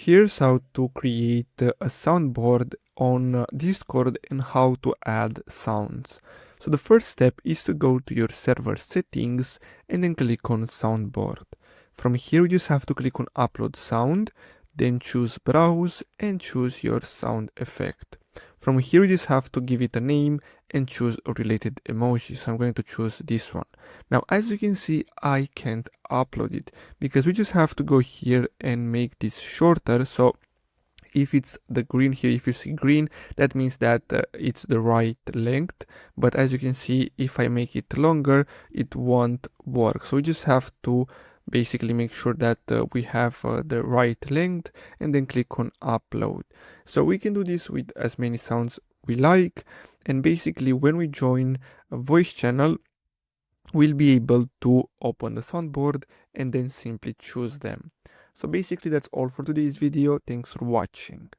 Here's how to create a soundboard on Discord and how to add sounds. So the first step is to go to your server settings and then click on soundboard. From here you just have to click on upload sound, then choose browse and choose your sound effect. From here you just have to give it a name and choose a related emoji. So I'm going to choose this one. Now as you can see, I can't upload it because we just have to go here and make this shorter. So if it's the green here, if you see green, that means that it's the right length. But as you can see, if I make it longer, it won't work. So we just have to basically make sure that we have the right length and then click on upload. So we can do this with as many sounds we like. And basically when we join a voice channel, we'll be able to open the soundboard and then simply choose them. So basically that's all for today's video. Thanks for watching.